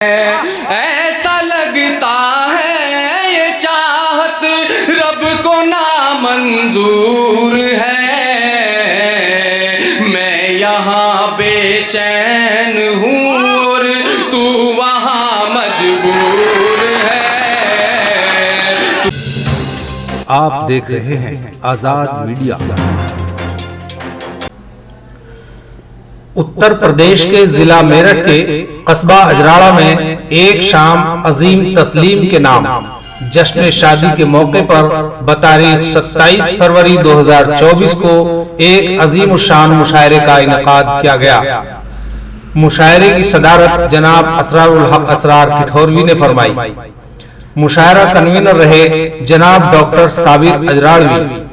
ऐसा लगता है ये चाहत रब को नामंजूर है। मैं यहाँ बेचैन हूँ और तू वहाँ मजबूर है। आप देख रहे हैं आजाद मीडिया। उत्तर प्रदेश के जिला मेरठ के कस्बा अजराड़ा में एक शाम अजीम तस्लीम के नाम जश्न शादी के मौके पर बतारीख 27 फरवरी 2024 को एक अजीम शान मुशायरे का इनेकाद किया गया। मुशायरे की सदारत जनाब असरारुल हक असरार किठौरवी ने फरमाई। मुशायरा कन्वीनर रहे जनाब डॉक्टर साबिर अजराड़वी।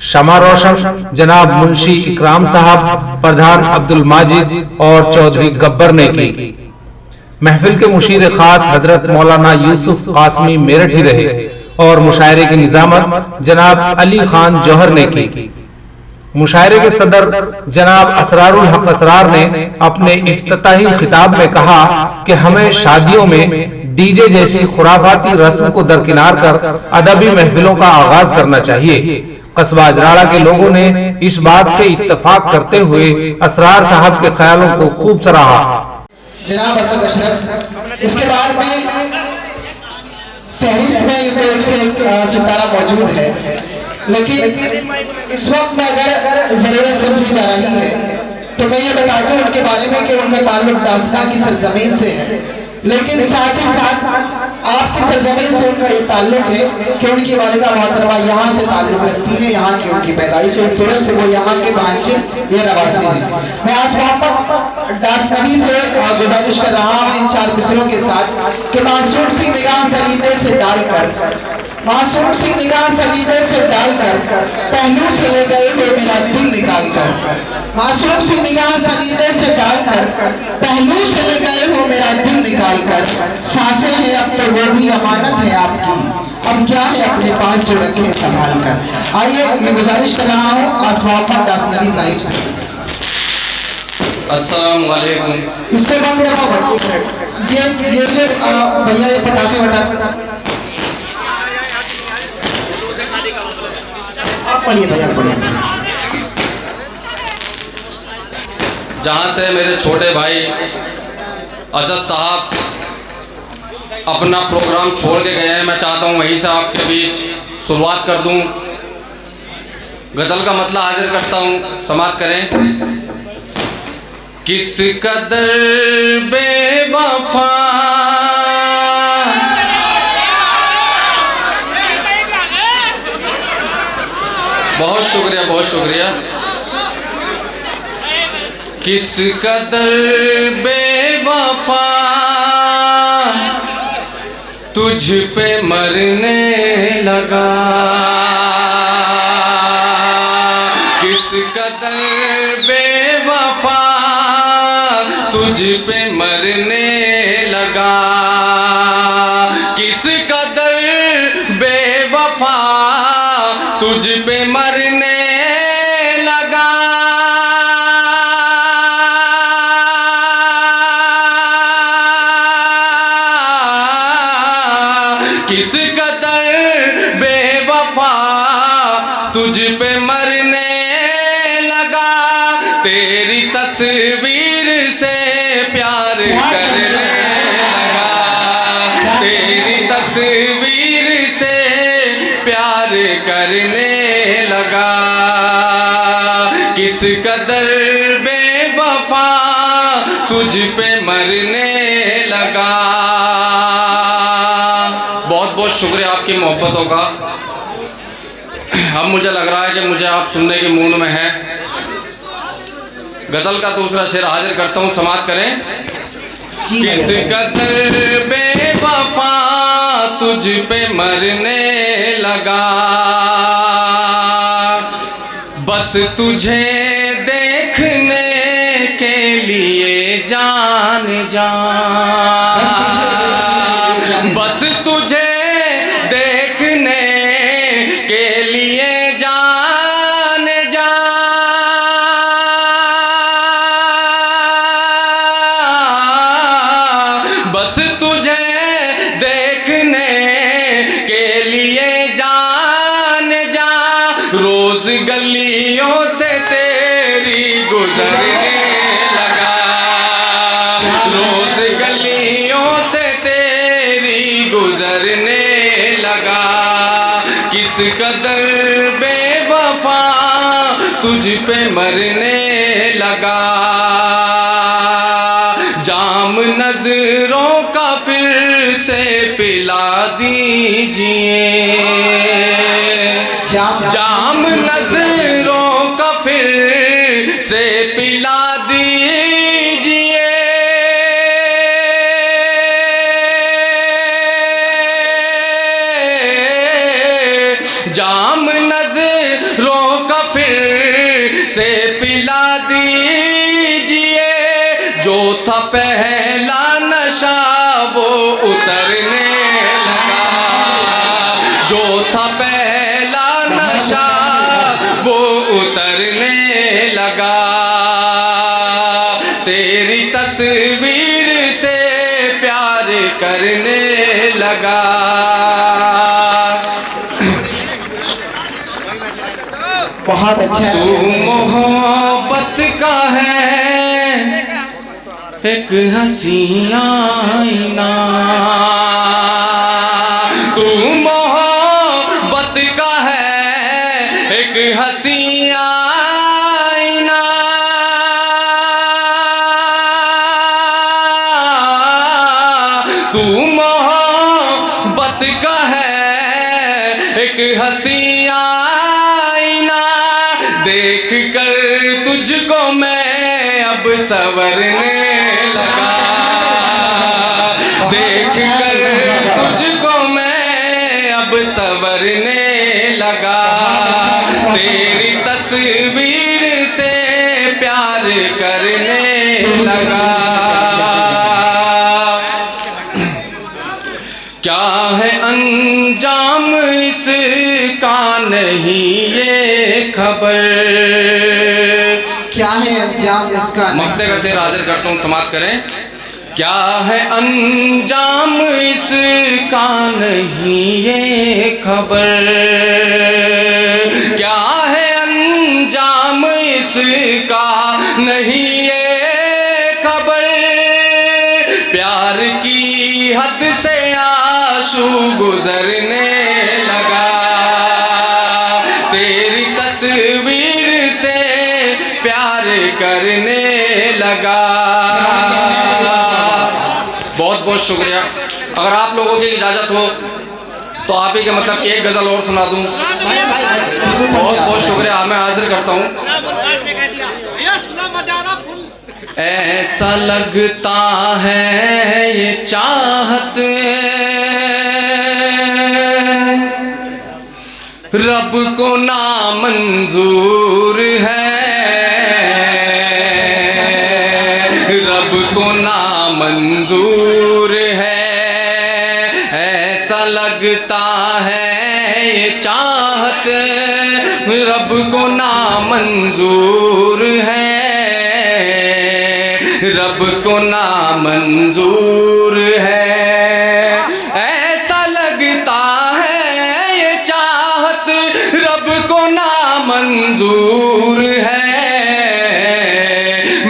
शमा रोशन जनाब मुंशी इकराम साहब, प्रधान अब्दुल माजिद और चौधरी गब्बर ने की। महफिल के मुशीर खास हजरत मौलाना यूसुफ कासमी मेरठी रहे और मुशायरे की निजामत जनाब अली खान जौहर ने की। मुशायरे के सदर जनाब असरारुल हक असरार ने अपने इफ्तिताही खिताब में कहा कि हमें शादियों में डीजे जैसी खुराफाती रस्म को दरकिनार कर अदबी महफिलों का आगाज करना चाहिए। कस्बा अजराड़ा के लोगों ने इस बात से इत्तेफाक करते हुए असरार साहब के ख्यालों को खूब सराहा। जनाब असद अशरफ, इसके बाद में फहरिस्त में तो एक से एक सितारा मौजूद है, लेकिन इस वक्त में अगर जरूरत समझी जा रही है तो मैं ये बताता हूँ उनके बारे में कि उनका ताल्लुक दास्तान की सरजमीन से है, लेकिन साथ ही साथ आपकी सरजमीन से उनका ये ताल्लुक है कि उनकी वालिदा मोहतरमा यहाँ से ताल्लुक रखती है, यहाँ की उनकी पैदाइश है, इस सूरत से वो यहाँ के भांचे ये नवासी हैं। मैं आज मोहम्मद दास्तानी से गुजारिश कर रहा हूँ इन चार मिसरों के साथ कि मासूम सी निगाह सलीते से डालकर, मासूम सी निगाह सलीते से डालकर पहलू से ले गए वो मेरा दिल निकाल कर, मासूम सी निगाह सलीते से डालकर पहलू से ले गए वो मेरा दिल निकाल कर। सांसें हैं अब तो वो भी अमानत है आपकी, अब क्या है अपने पास जो रखे संभाल कर। आइए मैं गुजारिश कर रहा हूँ आसमान दास्तानी साहिब से। अस्सलाम वालेकुम। इसके बाद ये जो भैया ये पटाखे वटा आप पढ़िए भैया पढ़िए। जहाँ से मेरे छोटे भाई अजद साहब अपना प्रोग्राम छोड़ के गए हैं, मैं चाहता हूँ वहीं से आपके बीच शुरुआत कर दूँ। गज़ल का मतला हाजिर करता हूँ, समाअत करें। किस कदर बेवफा बहुत शुक्रिया, बहुत शुक्रिया। किस कदर बेवफा तुझ पे मरने लगा, किस कदर बेवफा तुझ पे मरने लगा, किस कदर बेवफा तुझ पे मरने लगा। किस कदर बेवफा तुझ पे मरने लगा, तेरी तस्वीर से प्यार करने लगा, तेरी तस्वीर से प्यार करने लगा। किस कदर बेवफा तुझ पे मरने लगा। बहुत बहुत शुक्रिया आपकी मोहब्बतों का। अब मुझे लग रहा है कि मुझे आप सुनने के मूड में हैं। गज़ल का दूसरा शेर हाजिर करता हूँ, समाअत करें। किस कदर बेवफा तुझ पे मरने लगा, बस तुझे देखने के लिए जान जान, बस तुझे देखने के लिए जान जान, बस किस कदर बेवफा तुझ पे मरने लगा, जाम नजरों का फिर से पिला दीजिए, जाम नजरों का फिर से पिला दीजिए, जाम नजरों का फिर से पिला दीजिए, जो था पहला नशा वो उतरने लगा, जो था पहला नशा वो उतरने लगा, तेरी तस्वीर से प्यार करने लगा। बहुत अच्छा। तू मोहब्बत का है एक हंसी आईना, तू मोहब्बत का है एक हंसी आईना, तू मोहब्बत का है एक हंसी आईना, देख कर तुझको मैं अब संवरने लगा, देख कर तुझको मैं अब संवरने लगा, तेरी तस्वीर से प्यार करने लगा। क्या है अंजाम इसका नहीं ये खबर, क्या है अंजाम इसका? मक्ते का शेर हाजिर करता हूँ, समाप्त करें। क्या है अंजाम इसका नहीं ये खबर, क्या है अंजाम इसका नहीं ये खबर, प्यार की हद से आंसू गुजरने लगा, तेरी तस्वीर से प्यार करने लगा। बहुत बहुत शुक्रिया। अगर आप लोगों की इजाज़त हो तो आप ही के मतलब एक गज़ल और सुना दूं। बहुत बहुत शुक्रिया, मैं हाजिर करता हूँ। ऐसा लगता है ये चाहत रब को नामंजूर है, रब को नामंजूर है, ऐसा लगता है ये चाहत रब को नामंजूर है, रब को नामंजूर है, ऐसा लगता है ये चाहत रब को नामंजूर है,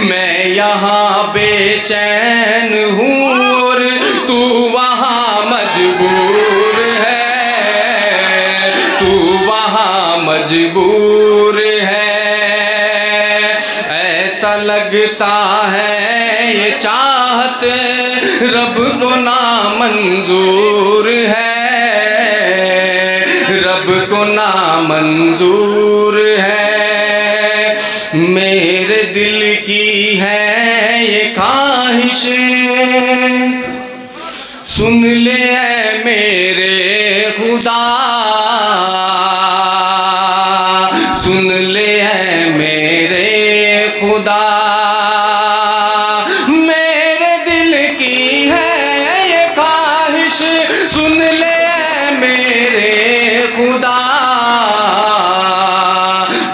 मैं यहाँ बेचैन हूँ और तू वहाँ मजबूर है, तू वहाँ मजबूर है, ऐसा लगता है ये चाहत रब को नामंजूर है, रब को नामंजूर है, मेरे दिल की है ये ख्वाहिश सुन ले ऐ मेरे खुदा, सुन ले ऐ मेरे खुदा, मेरे दिल की है ये ख्वाहिश सुन ले ऐ मेरे खुदा,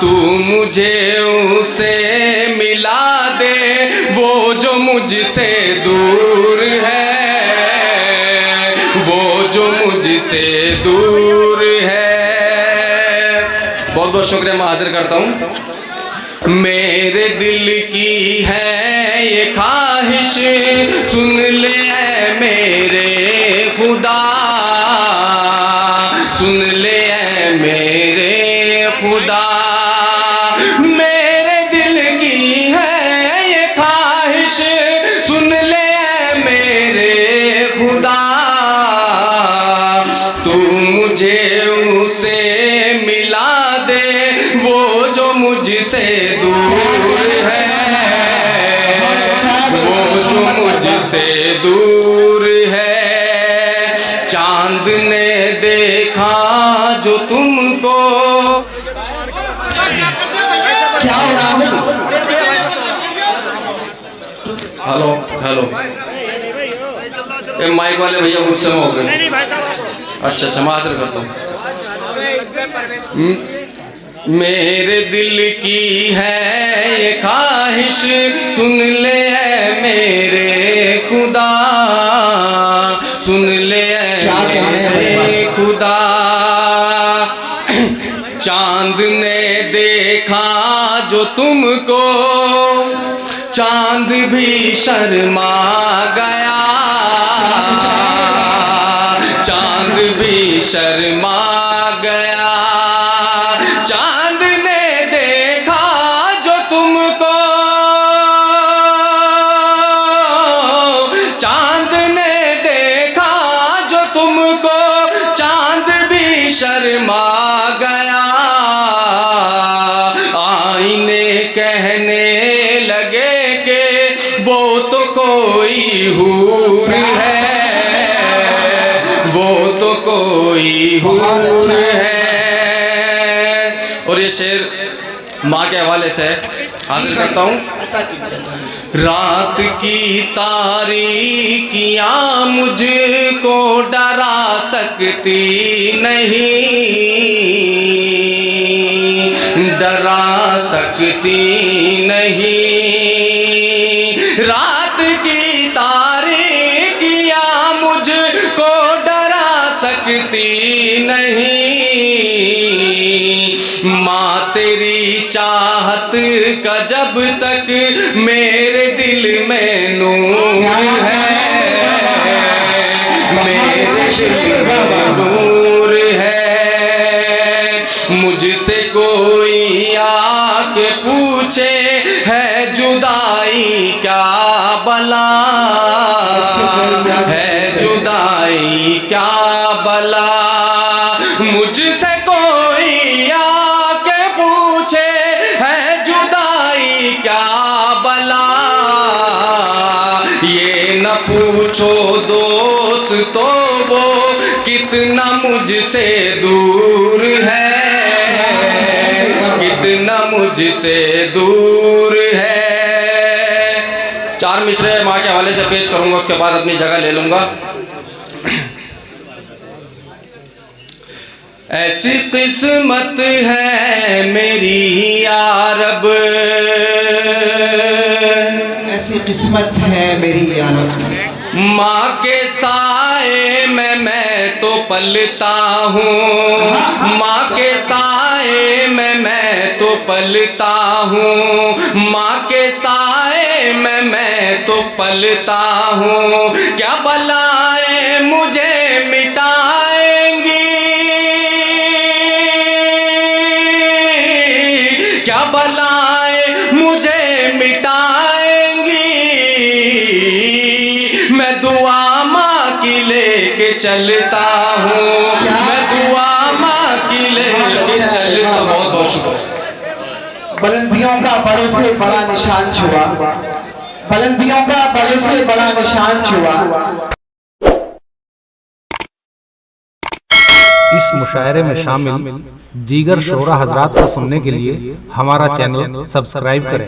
तू मुझे उसे मिला दे वो जो मुझसे दूर है, वो जो मुझसे दूर है। बहुत बहुत शुक्रिया, मैं हाजिर करता हूँ। मेरे दिल की है ये ख्वाहिश सुन ले ऐ मेरे खुदा, सुन ले ऐ वाले भैया गुस्से में हो गए। अच्छा अच्छा, मैं हाजिर करता हूँ। मेरे दिल की है ये ख्वाहिश, सुन ले ऐ मेरे खुदा, सुन ले ऐ मेरे खुदा। चांद ने देखा जो तुमको, चांद भी शर्मा गया, चांद भी शर्मा गया। चांद ने देखा जो तुमको, चांद ने देखा जो तुमको, चांद भी शर्मा गया। आईने कहने लगे कि वो तो कोई हूर है, वो तो कोई हूर है। और ये शेर माँ के हवाले से हाजिर करता हूँ। रात की तारीकियाँ मुझको डरा सकती नहीं, डरा सकती नहीं। रात की तारीकियाँ मुझको डरा सकती नहीं। माँ तेरी चाहत का जब तक मेरे दिल में नूर है, मेरे दिल में नूर है। मुझसे कोई आके पूछे है जुदाई क्या बला, है जुदाई क्या बला। मुझसे कोई आके पूछे है जुदाई क्या बला। ये न पूछो दोस्तों वो कितना मुझसे दूर है, कितना मुझसे दूर है। चार मिसरे माँ के हवाले से पेश करूंगा, उसके बाद अपनी जगह ले लूंगा। ऐसी किस्मत है मेरी या रब, ऐसी किस्मत है मेरी या रब। माँ के साए में मैं तो पलता हूँ, माँ के साए में मैं तो पलता हूँ, माँ के साए में मैं तो पलता हूँ। क्या बलाएं मुझे मिटाएंगी, क्या बलाएं मुझे मिटाएंगी। मैं दुआ माँ की लेके चलता हूँ, मैं दुआ माँ की लेके चलता। बहुत बहुत शुक्रिया। बुलंदियों का बड़े से बड़ा निशान छुआ, बुलंदियों का बड़े से बड़ा निशान छुआ। इस मुशायरे में शामिल दीगर शोरा हजरात को सुनने के लिए हमारा चैनल सब्सक्राइब करें।